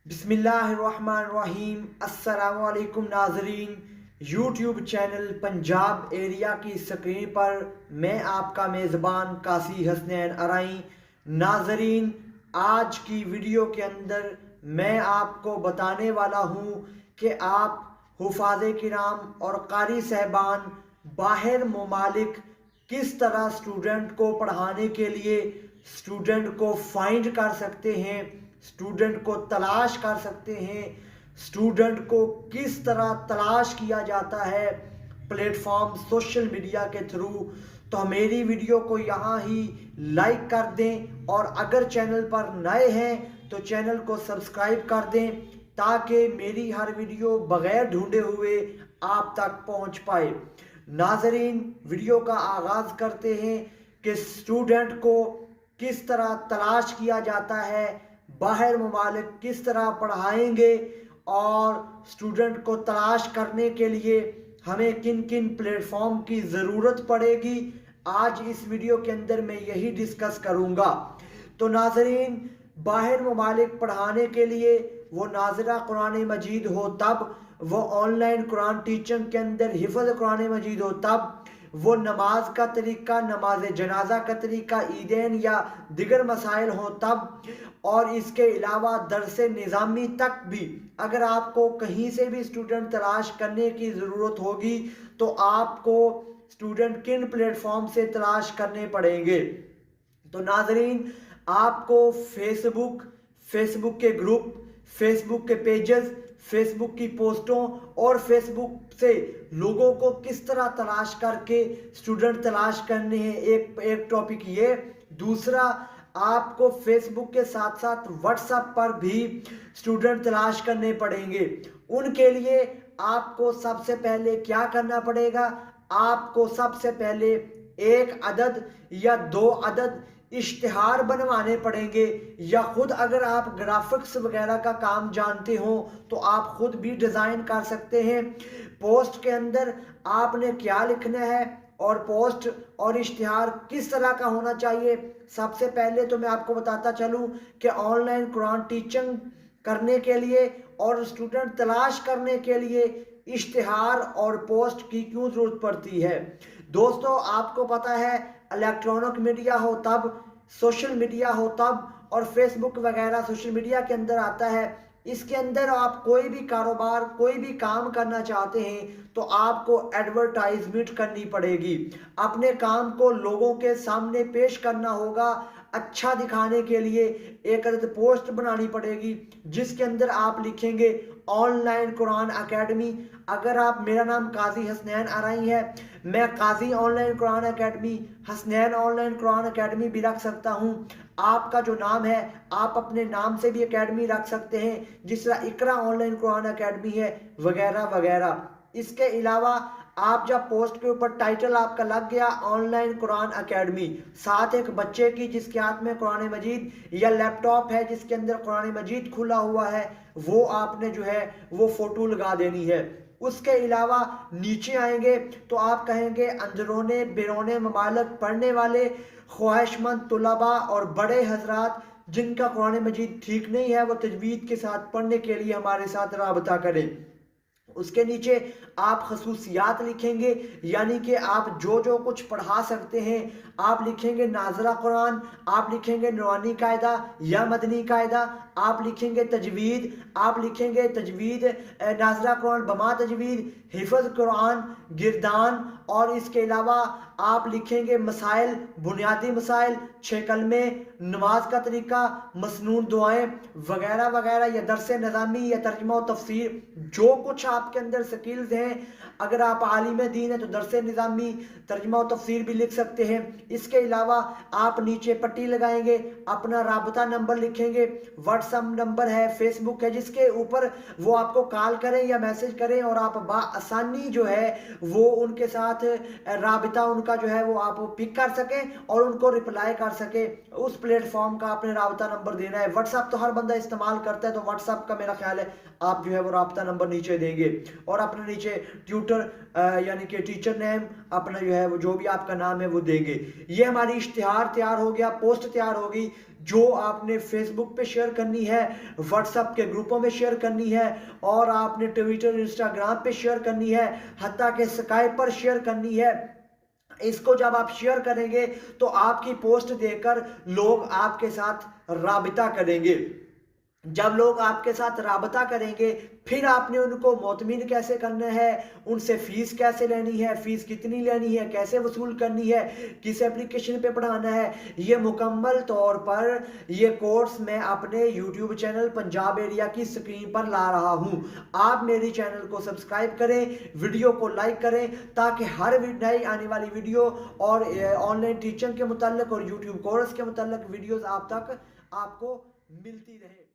بسم اللہ الرحمن الرحیم۔ السلام علیکم ناظرین، یوٹیوب چینل پنجاب ایریا کی سکرین پر میں آپ کا میزبان قاضی حسنین ارائیں۔ ناظرین، آج کی ویڈیو کے اندر میں آپ کو بتانے والا ہوں کہ آپ حفاظ کرام اور قاری صاحبان باہر ممالک کس طرح سٹوڈنٹ کو پڑھانے کے لیے سٹوڈنٹ کو فائنڈ کر سکتے ہیں، سٹوڈنٹ کو تلاش کر سکتے ہیں، سٹوڈنٹ کو کس طرح تلاش کیا جاتا ہے پلیٹ فارم سوشل میڈیا کے تھرو۔ تو میری ویڈیو کو یہاں ہی لائک کر دیں، اور اگر چینل پر نئے ہیں تو چینل کو سبسکرائب کر دیں تاکہ میری ہر ویڈیو بغیر ڈھونڈے ہوئے آپ تک پہنچ پائے۔ ناظرین، ویڈیو کا آغاز کرتے ہیں کہ سٹوڈنٹ کو کس طرح تلاش کیا جاتا ہے، باہر ممالک کس طرح پڑھائیں گے، اور سٹوڈنٹ کو تلاش کرنے کے لیے ہمیں کن کن پلیٹ فارم کی ضرورت پڑے گی۔ آج اس ویڈیو کے اندر میں یہی ڈسکس کروں گا۔ تو ناظرین، باہر ممالک پڑھانے کے لیے وہ ناظرہ قرآن مجید ہو تب، وہ آن لائن قرآن ٹیچنگ کے اندر حفظ قرآن مجید ہو تب، وہ نماز کا طریقہ، نماز جنازہ کا طریقہ، عیدین یا دیگر مسائل ہوں تب، اور اس کے علاوہ درس نظامی تک بھی اگر آپ کو کہیں سے بھی سٹوڈنٹ تلاش کرنے کی ضرورت ہوگی تو آپ کو سٹوڈنٹ کن پلیٹ فارم سے تلاش کرنے پڑیں گے۔ تو ناظرین، آپ کو فیس بک کے گروپ، فیس بک کے پیجز، فیس بک کی پوسٹوں اور فیس بک سے لوگوں کو کس طرح تلاش کر کے سٹوڈنٹ تلاش کرنے ہیں، ایک ٹاپک یہ۔ دوسرا، آپ کو فیس بک کے ساتھ ساتھ واٹس ایپ پر بھی سٹوڈنٹ تلاش کرنے پڑیں گے۔ ان کے لیے آپ کو سب سے پہلے کیا کرنا پڑے گا؟ آپ کو سب سے پہلے 1 عدد یا 2 عدد اشتہار بنوانے پڑیں گے، یا خود اگر آپ گرافکس وغیرہ کا کام جانتے ہوں تو آپ خود بھی ڈیزائن کر سکتے ہیں۔ پوسٹ کے اندر آپ نے کیا لکھنا ہے اور پوسٹ اور اشتہار کس طرح کا ہونا چاہیے؟ سب سے پہلے تو میں آپ کو بتاتا چلوں کہ آن لائن قرآن ٹیچنگ کرنے کے لیے اور سٹوڈنٹ تلاش کرنے کے لیے اشتہار اور پوسٹ کی کیوں ضرورت پڑتی ہے۔ دوستو، آپ کو پتہ ہے الیکٹرانک میڈیا ہو تب، سوشل میڈیا ہو تب، اور فیس بک وغیرہ سوشل میڈیا کے اندر آتا ہے۔ اس کے اندر آپ کوئی بھی کاروبار، کوئی بھی کام کرنا چاہتے ہیں تو آپ کو ایڈورٹائزمنٹ کرنی پڑے گی، اپنے کام کو لوگوں کے سامنے پیش کرنا ہوگا۔ اچھا دکھانے کے لیے ایک عدد پوسٹ بنانی پڑے گی جس کے اندر آپ لکھیں گے آن لائن قرآن اکیڈمی۔ اگر آپ، میرا نام قاضی حسنین ارائیں ہے، میں قاضی on line Quran academy, Hasnain on line Quran academy بھی رکھ سکتا ہوں۔ آپ کا جو نام ہے آپ اپنے نام سے بھی اکیڈمی رکھ سکتے ہیں، جس طرح اقرا آن لائن قرآن اکیڈمی ہے، وغیرہ وغیرہ۔ اس کے علاوہ آپ جب پوسٹ کے اوپر ٹائٹل آپ کا لگ گیا آن لائن قرآن اکیڈمی، ساتھ ایک بچے کی جس کے ہاتھ میں قرآن مجید یا لیپ ٹاپ ہے جس کے اندر قرآن مجید کھلا ہوا ہے، وہ آپ نے جو ہے وہ فوٹو لگا دینی ہے۔ اس کے علاوہ نیچے آئیں گے تو آپ کہیں گے اندرون بیرون ممالک پڑھنے والے خواہش مند طلباء اور بڑے حضرات جن کا قرآن مجید ٹھیک نہیں ہے وہ تجوید کے ساتھ پڑھنے کے لیے ہمارے ساتھ رابطہ کریں۔ اس کے نیچے آپ خصوصیات لکھیں گے، یعنی کہ آپ جو کچھ پڑھا سکتے ہیں۔ آپ لکھیں گے ناظرہ قرآن، آپ لکھیں گے نورانی قاعدہ یا مدنی قاعدہ، آپ لکھیں گے تجوید، آپ لکھیں گے تجوید ناظرہ قرآن بما تجوید، حفظ قرآن، گردان، اور اس کے علاوہ آپ لکھیں گے مسائل، بنیادی مسائل، 6 کلمے، نماز کا طریقہ، مسنون دعائیں، وغیرہ وغیرہ، یا درس نظامی یا ترجمہ و تفسیر، جو کچھ آپ کے اندر سکلز ہیں۔ اگر آپ عالم دین ہیں تو درس نظامی، ترجمہ و تفسیر بھی لکھ سکتے ہیں۔ اس کے علاوہ آپ نیچے پٹی لگائیں گے، اپنا رابطہ نمبر لکھیں گے، واٹس ایپ نمبر ہے، فیس بک ہے، جس کے اوپر وہ آپ کو کال کریں یا میسج کریں اور آپ بآسانی جو ہے وہ ان کے ساتھ رابطہ ان کا جو ہے وہ آپ پک کر سکیں اور ان کو رپلائی کر سکیں. اس پلیٹ فارم کا آپ نے رابطہ نمبر دینا ہے. واٹس ایپ تو ہر بندہ استعمال کرتا ہے, تو واٹس ایپ کا میرا خیال ہے آپ جو ہے وہ رابطہ نمبر نیچے دیں گے, اور اپنے نیچے ٹیوٹر یعنی کہ ٹیچر نیم اپنا جو ہے وہ جو بھی آپ کا نام ہے وہ دیں گے. یہ ہماری اشتہار تیار ہو گیا, پوسٹ تیار ہو گئی, جو آپ نے فیس بک پہ شیئر کرنی ہے, واٹس ایپ کے گروپوں میں شیئر کرنی ہے, اور آپ نے ٹویٹر انسٹاگرام پہ شیئر کرنی ہے, حتیٰ کہ اسکائپ پر شیئر کرنی ہے. اس کو جب آپ شیئر کریں گے تو آپ کی پوسٹ دیکھ کر لوگ آپ کے ساتھ رابطہ کریں گے. جب لوگ آپ کے ساتھ رابطہ کریں گے پھر آپ نے ان کو مطمئن کیسے کرنا ہے, ان سے فیس کیسے لینی ہے, فیس کتنی لینی ہے, کیسے وصول کرنی ہے, کس اپلیکیشن پہ پڑھانا ہے, یہ مکمل طور پر یہ کورس میں اپنے یوٹیوب چینل پنجاب ایریا کی سکرین پر لا رہا ہوں. آپ میری چینل کو سبسکرائب کریں, ویڈیو کو لائک کریں, تاکہ ہر نئی آنے والی ویڈیو اور آن لائن ٹیچنگ کے متعلق اور یوٹیوب کورس کے متعلق ویڈیوز آپ تک آپ کو ملتی رہے.